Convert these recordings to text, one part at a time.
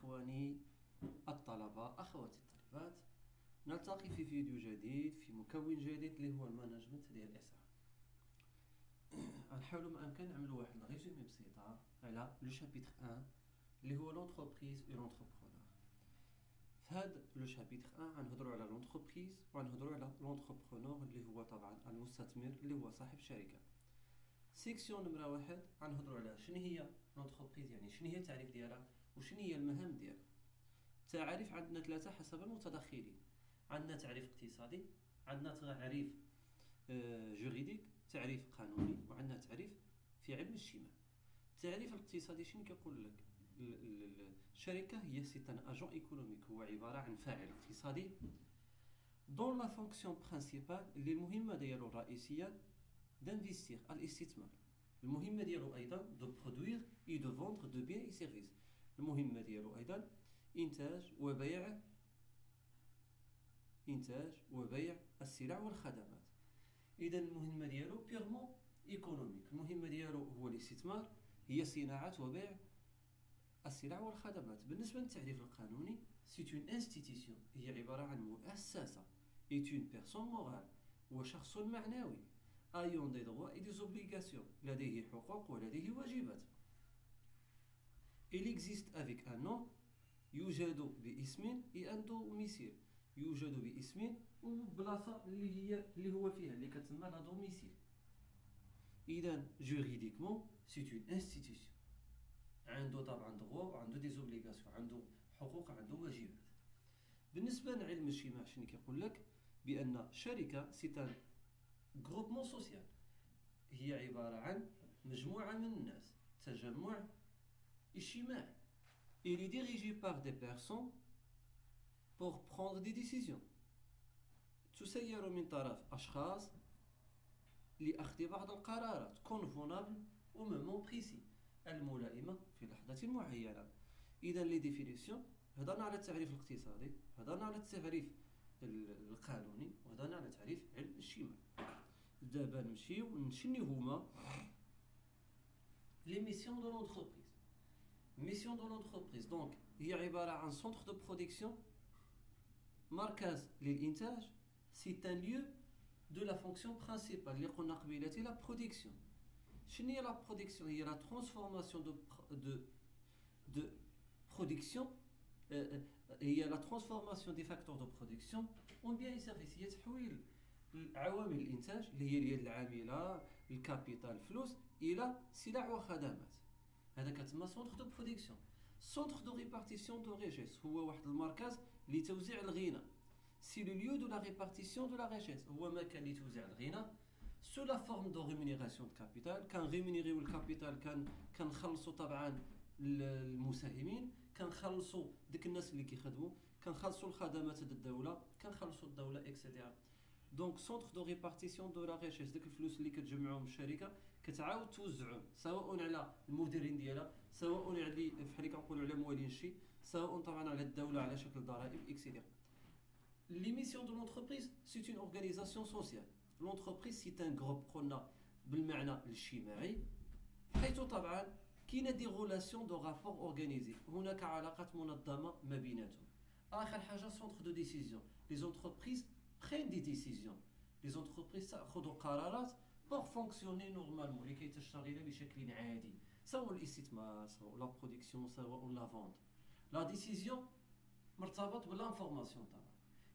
إخواني الطلبة أخواتي الطالبات، نلتقي في فيديو جديد في مكون جديد اللي هو المانجمنت ديال الإسعاف. غنحاولوا ما أمكن نعملوا واحد الريزومي بسيطة على لو شابيتر 1 اللي هو لونتربريز و لونتربرونور. في هذا لو شابيتر 1 غنهضروا على لونتربريز وغنهضروا على لونتربرونور اللي هو طبعا المستثمر اللي هو صاحب الشركة. سيكسيون نمرة 1 غنهضروا على شنو هي لونتربريز، يعني شنو هي التعريف ديالها وشنو هي المهام ديالها. التعاريف عندنا ثلاثة حسب المتدخلين. عندنا تعريف اقتصادي، عندنا تعريف جوريديك، تعريف قانوني، وعندنا تعريف في علم الاجتماع. التعريف الاقتصادي شنو كيقول لك؟ الشركة هي سيتان اجون ايكونوميك، هو عبارة عن فاعل اقتصادي دون لا فونكسيون برينسيبال اللي المهمة ديالو الرئيسية دانفيستير الاستثمار. المهمة ديالو أيضا دو برودوير اي دو فوندر دو بيان اي سيرفيس. المهمة ديالو أيضا إنتاج وبيع السلع والخدمات. إذا المهمة ديالو بيرمون ايكونوميك، المهمة ديالو هو الاستثمار، هي صناعة وبيع السلع والخدمات. بالنسبة للتعريف القانوني سيت اون انستيتيسيون، هي عبارة عن مؤسسة، ايت اون بيرسون مورال، هو شخص معنوي ayant des droits et des obligations، لديه حقوق ولديه واجبات. Il existe avec un nom، يوجد باسم et un domicile، يوجد باسم وبلاصة اللي هو فيها اللي كتسمى لا دوميسيل. إذا جوريديكمون سيت اون انستيتيسيون، عنده طبعا دغوا وعنده دي زوبليغاسيون، عنده حقوق عنده واجبات. بالنسبة لعلم الاجتماع شنو كيقول لك؟ بأن شركة سيتان جروبمون سوسيال، هي عبارة عن مجموعة من الناس، تجمع اجتماعي. Il est dirigé par des personnes pour prendre des décisions. تسير من طرف أشخاص لأخذ بعض القرارات convenable au moment précis، الملائمة في لحظة معينة. إذا لي ديفينيسيون، هضرنا على التعريف الاقتصادي، هضرنا على التعريف القانوني، وهضرنا على تعريف علم الاجتماع. دابا نمشيو شنو هما لي ميسيون دو لونتربريز. ميسيون دو لونتربريز دونك هي عبارة عن سونتر دو برودكسيون، مركز للإنتاج، سيت ان ليو دو لا فونكسيون برينسيبال اللي قلنا قبيلتي لا برودكسيون. شنو هي لا برودكسيون؟ هي لا ترانسفورماسيون دو برودكسيون، هي لا ترانسفورماسيون دي فاكتور دو برودكسيون اون بيان اي سيرفيس، هي تحويل عوامل الانتاج اللي هي اليد العامله، الكابيتال، الفلوس، الى سلع وخدمات. هذا كتسمى سونتر دو برودكسيون. سونتر دو ريبارتيسيون دو ريشيس هو واحد المركز لتوزيع الغنى. سي لو ليو دو لا ريبارتيسيون دو لا ريشيس، هو مكان لتوزيع الغنى سو لا فورم دو ريمونيراسيون دو كابيتال. كان ريمونيريو الكابيتال، كنخلصوا طبعا المساهمين، كنخلصوا ديك الناس اللي كيخدموا، كنخلصوا الخدمات د الدوله، كنخلصوا الدوله اكسيتيرا. دونك سونتر دو ريبارتيسيون دو لا ريشيس، ديك الفلوس اللي كتجمعوهم الشركه كتعاود توزعهم سواء على المديرين ديالها، سواء على بحال كنقولوا على موالين الشيء، سواء طبعا على الدوله على شكل ضرائب اكسيتيرا. لي ميسيون دو لونتربريز سيت اون اورغانيزاسيون سوسيال. لونتربريز سيت ان جروب قلنا بالمعنى الاجتماعي، حيث طبعا كاينه دي غولاسيون دو رابور اورغانيزي، هناك علاقات منظمه ما بيناتهم. اخر حاجه سونتر دو ديسيزيون، لي زونتربريز prennent des décisions. Les entreprises تأخذ قرارات pour fonctionner normalement لكي تشتغل بشكل عادي، سواء الاستثمار، سواء لا برودكسيون، سواء لا فونت. لا ديسيزيون مرتبط بالانفورماسيون طبعا.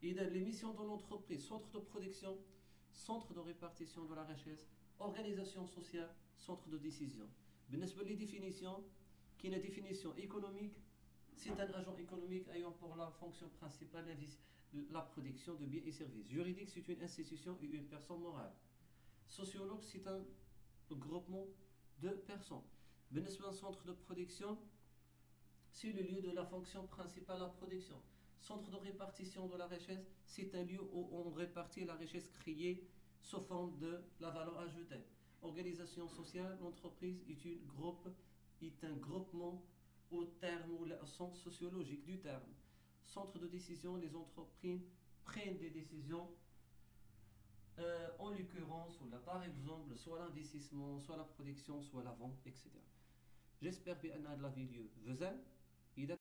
إذا لي ميسيون دو لونتربريز سونتر دو برودكسيون، سونتر دو ريبارتيسيون دو لا ريشيس، اورغانيزاسيون سوسيال، سونتر دو ديسيزيون. بالنسبة لي ديفينيسيون، كاينه ديفينيسيون ايكونوميك، c'est un agent économique ayant pour la fonction principale la production de biens et services. Juridique, c'est une institution et une personne morale. Sociologue, c'est un groupement de personnes. بالنسبة للcentre de production, c'est le lieu de la fonction principale la production. Centre de répartition de la richesse, c'est un lieu où on répartit la richesse créée sous forme de la valeur ajoutée. Organisation sociale, l'entreprise est un groupement au terme ou au sens sociologique du terme. Centre de décision, les entreprises prennent des décisions, en l'occurrence, par exemple, soit l'investissement, soit la production, soit la vente, etc. J'espère bien que la vidéo vous aide.